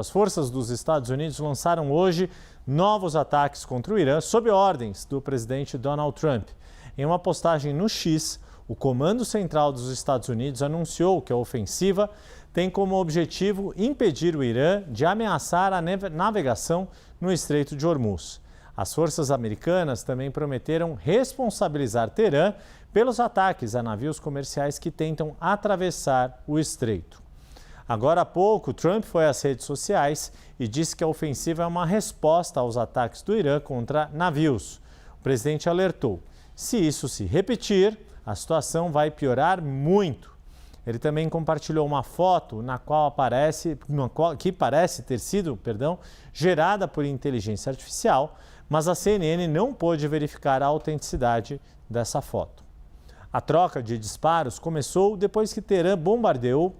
As forças dos Estados Unidos lançaram hoje novos ataques contra o Irã sob ordens do presidente Donald Trump. Em uma postagem no X, o Comando Central dos Estados Unidos anunciou que a ofensiva tem como objetivo impedir o Irã de ameaçar a navegação no Estreito de Hormuz. As forças americanas também prometeram responsabilizar Teherã pelos ataques a navios comerciais que tentam atravessar o estreito. Agora há pouco, Trump foi às redes sociais e disse que a ofensiva é uma resposta aos ataques do Irã contra navios. O presidente alertou: se isso se repetir, a situação vai piorar muito. Ele também compartilhou uma foto que parece ter sido, gerada por inteligência artificial, mas a CNN não pôde verificar a autenticidade dessa foto. A troca de disparos começou depois que Teherã bombardeou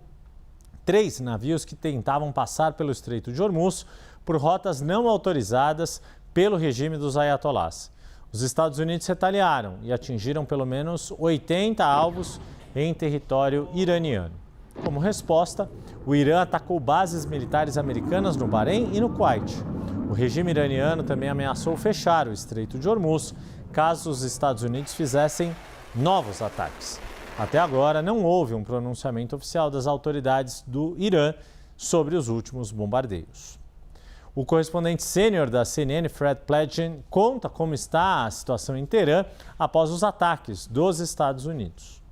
3 navios que tentavam passar pelo Estreito de Hormuz por rotas não autorizadas pelo regime dos ayatolás. Os Estados Unidos retaliaram e atingiram pelo menos 80 alvos em território iraniano. Como resposta, o Irã atacou bases militares americanas no Bahrein e no Kuwait. O regime iraniano também ameaçou fechar o Estreito de Hormuz caso os Estados Unidos fizessem novos ataques. Até agora, não houve um pronunciamento oficial das autoridades do Irã sobre os últimos bombardeios. O correspondente sênior da CNN, Fred Pledgen, conta como está a situação em Teherã após os ataques dos Estados Unidos.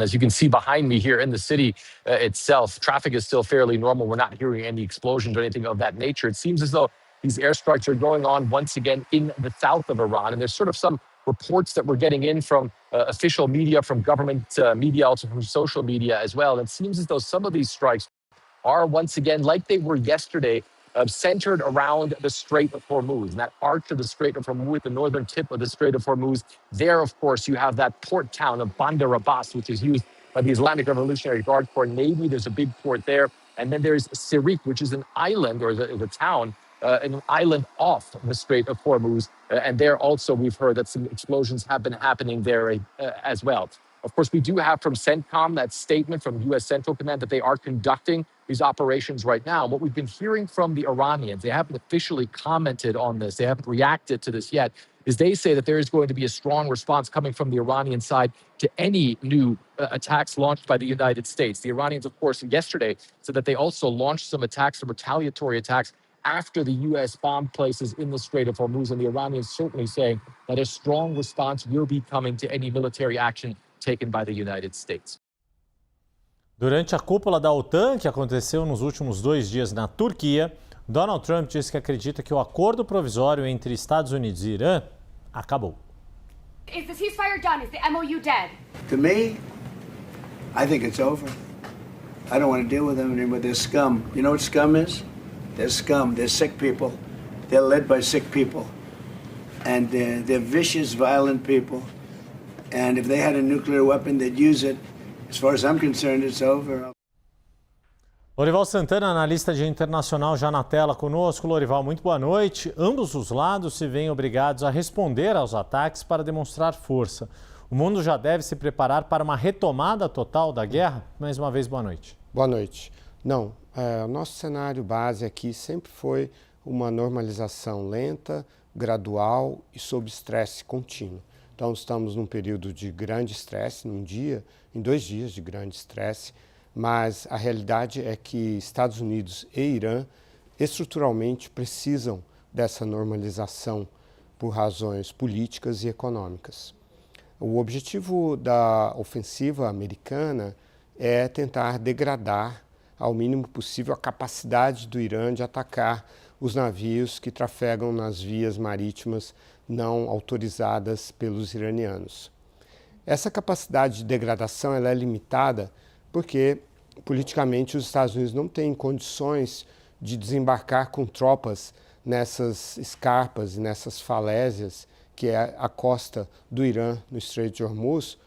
As you can see behind me here in the city itself, traffic is still fairly normal. We're not hearing any explosions or anything of that nature. It seems as though these airstrikes are going on once again in the south of Iran. And there's sort of some reports that we're getting in from official media, from government media, also from social media as well. It seems as though some of these strikes are once again, like they were yesterday, centered around the Strait of Hormuz, and that arch of the Strait of Hormuz, the northern tip of the Strait of Hormuz. There, of course, you have that port town of Bandar Abbas, which is used by the Islamic Revolutionary Guard Corps Navy. There's a big port there. And then there's Sirik, which is an island, or the town, an island off the Strait of Hormuz. And there also, we've heard that some explosions have been happening there as well. Of course, we do have from CENTCOM that statement from U.S. Central Command that they are conducting these operations right now. What we've been hearing from the Iranians, they haven't officially commented on this, they haven't reacted to this yet, is they say that there is going to be a strong response coming from the Iranian side to any new attacks launched by the United States. The Iranians, of course, yesterday said that they also launched some attacks, some retaliatory attacks, after the U.S. bombed places in the Strait of Hormuz, and the Iranians certainly saying that a strong response will be coming to any military action taken by the United States. Durante a cúpula da OTAN, que aconteceu nos últimos 2 dias na Turquia, Donald Trump disse que acredita que o acordo provisório entre Estados Unidos e Irã acabou. Is the ceasefire done? Is the MOU dead? To me, I think it's over. I don't want to deal with them anymore. They're scum. You know what scum is? They're scum. They're sick people. They're led by sick people. And they're vicious, violent people. And if they had a nuclear weapon, they'd use it. As far as I'm concerned, it's over. Lorival Santana, analista de internacional, já na tela conosco. Lorival, muito boa noite. Ambos os lados se veem obrigados a responder aos ataques para demonstrar força. O mundo já deve se preparar para uma retomada total da guerra? Mais uma vez, boa noite. Boa noite. Não, o nosso cenário base aqui sempre foi uma normalização lenta, gradual e sob estresse contínuo. Então, estamos num período de grande estresse, em 2 dias de grande estresse, mas a realidade é que Estados Unidos e Irã estruturalmente precisam dessa normalização por razões políticas e econômicas. O objetivo da ofensiva americana é tentar degradar ao mínimo possível a capacidade do Irã de atacar os navios que trafegam nas vias marítimas não autorizadas pelos iranianos. Essa capacidade de degradação ela é limitada porque, politicamente, os Estados Unidos não têm condições de desembarcar com tropas nessas escarpas e nessas falésias, que é a costa do Irã, no Estreito de Hormuz,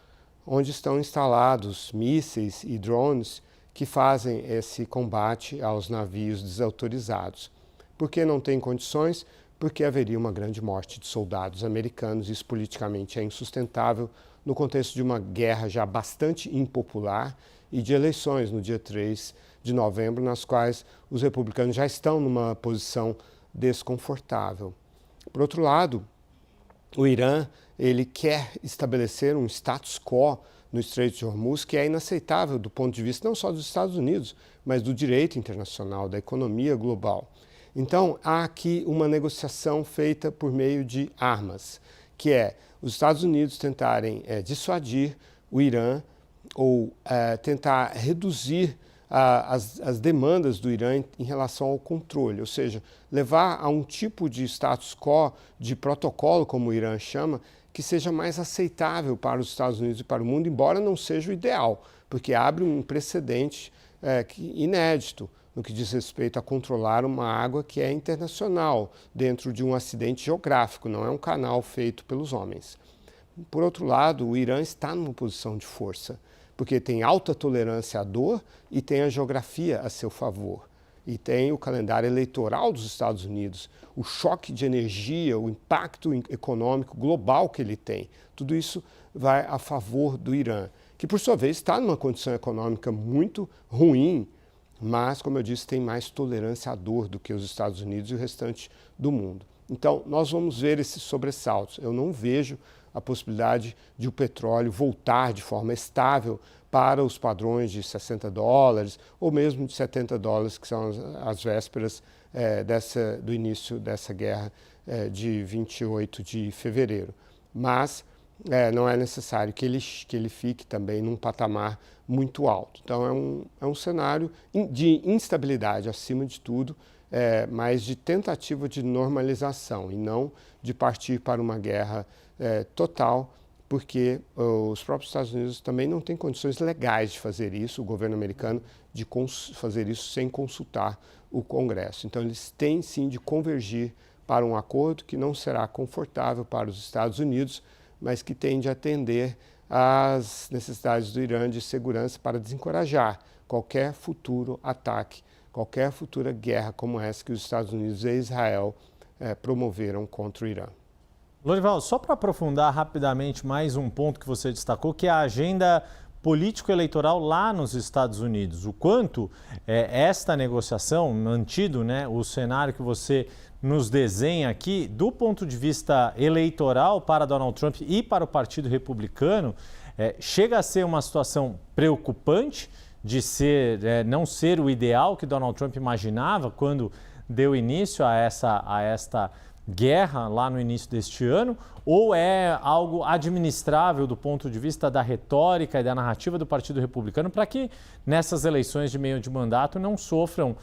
onde estão instalados mísseis e drones que fazem esse combate aos navios desautorizados. Por que não tem condições? Porque haveria uma grande morte de soldados americanos. Isso politicamente é insustentável no contexto de uma guerra já bastante impopular e de eleições no dia 3 de novembro, nas quais os republicanos já estão numa posição desconfortável. Por outro lado, o Irã ele quer estabelecer um status quo no Estreito de Hormuz que é inaceitável do ponto de vista não só dos Estados Unidos, mas do direito internacional, da economia global. Então, há aqui uma negociação feita por meio de armas, que é os Estados Unidos tentarem dissuadir o Irã ou tentar reduzir as demandas do Irã em relação ao controle, ou seja, levar a um tipo de status quo, de protocolo, como o Irã chama, que seja mais aceitável para os Estados Unidos e para o mundo, embora não seja o ideal, porque abre um precedente inédito no que diz respeito a controlar uma água que é internacional, dentro de um acidente geográfico, não é um canal feito pelos homens. Por outro lado, o Irã está numa posição de força, porque tem alta tolerância à dor e tem a geografia a seu favor. E tem o calendário eleitoral dos Estados Unidos, o choque de energia, o impacto econômico global que ele tem. Tudo isso vai a favor do Irã, que por sua vez está numa condição econômica muito ruim, mas, como eu disse, tem mais tolerância à dor do que os Estados Unidos e o restante do mundo. Então, nós vamos ver esses sobressaltos. Eu não vejo a possibilidade de o petróleo voltar de forma estável para os padrões de $60 ou mesmo de $70, que são as vésperas do início dessa guerra de 28 de fevereiro. Mas não é necessário que ele fique também num patamar muito alto. Então é um cenário de instabilidade acima de tudo, mas de tentativa de normalização e não de partir para uma guerra total, porque os próprios Estados Unidos também não têm condições legais de fazer isso, o governo americano, de fazer isso sem consultar o Congresso. Então eles têm sim de convergir para um acordo que não será confortável para os Estados Unidos, mas que tem de atender às necessidades do Irã de segurança para desencorajar qualquer futuro ataque, qualquer futura guerra como essa que os Estados Unidos e Israel promoveram contra o Irã. Lorival, só para aprofundar rapidamente mais um ponto que você destacou, que é a agenda político-eleitoral lá nos Estados Unidos. O quanto esta negociação, mantido o cenário que você nos desenha aqui, do ponto de vista eleitoral para Donald Trump e para o Partido Republicano, chega a ser uma situação preocupante de não ser o ideal que Donald Trump imaginava quando deu início a esta guerra lá no início deste ano, ou é algo administrável do ponto de vista da retórica e da narrativa do Partido Republicano para que nessas eleições de meio de mandato não sofram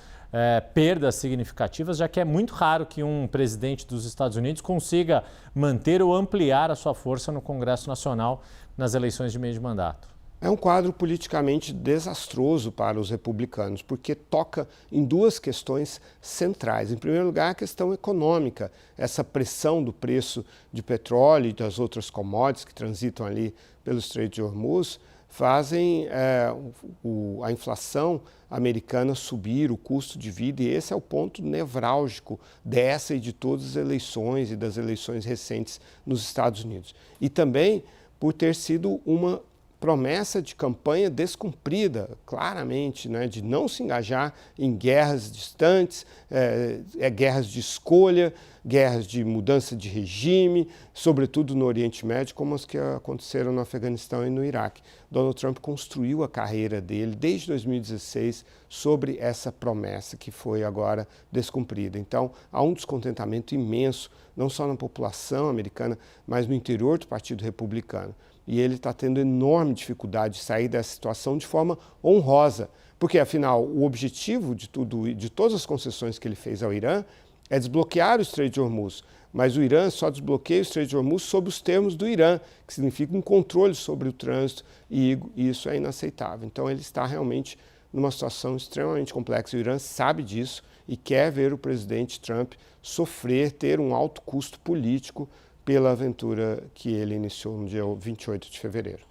perdas significativas, já que é muito raro que um presidente dos Estados Unidos consiga manter ou ampliar a sua força no Congresso Nacional nas eleições de meio de mandato? É um quadro politicamente desastroso para os republicanos, porque toca em duas questões centrais. Em primeiro lugar, a questão econômica, essa pressão do preço de petróleo e das outras commodities que transitam ali pelo Estreito de Hormuz fazem a inflação americana subir, o custo de vida, e esse é o ponto nevrálgico dessa e de todas as eleições e das eleições recentes nos Estados Unidos. E também por ter sido uma promessa de campanha descumprida, claramente, de não se engajar em guerras distantes, guerras de escolha, guerras de mudança de regime, sobretudo no Oriente Médio, como as que aconteceram no Afeganistão e no Iraque. Donald Trump construiu a carreira dele desde 2016 sobre essa promessa que foi agora descumprida. Então, há um descontentamento imenso, não só na população americana, mas no interior do Partido Republicano. E ele está tendo enorme dificuldade de sair dessa situação de forma honrosa, porque, afinal, o objetivo de todas as concessões que ele fez ao Irã é desbloquear o Estreito de Hormuz, mas o Irã só desbloqueia o Estreito de Hormuz sob os termos do Irã, que significa um controle sobre o trânsito, e isso é inaceitável. Então ele está realmente numa situação extremamente complexa. O Irã sabe disso e quer ver o presidente Trump sofrer, ter um alto custo político pela aventura que ele iniciou no dia 28 de fevereiro.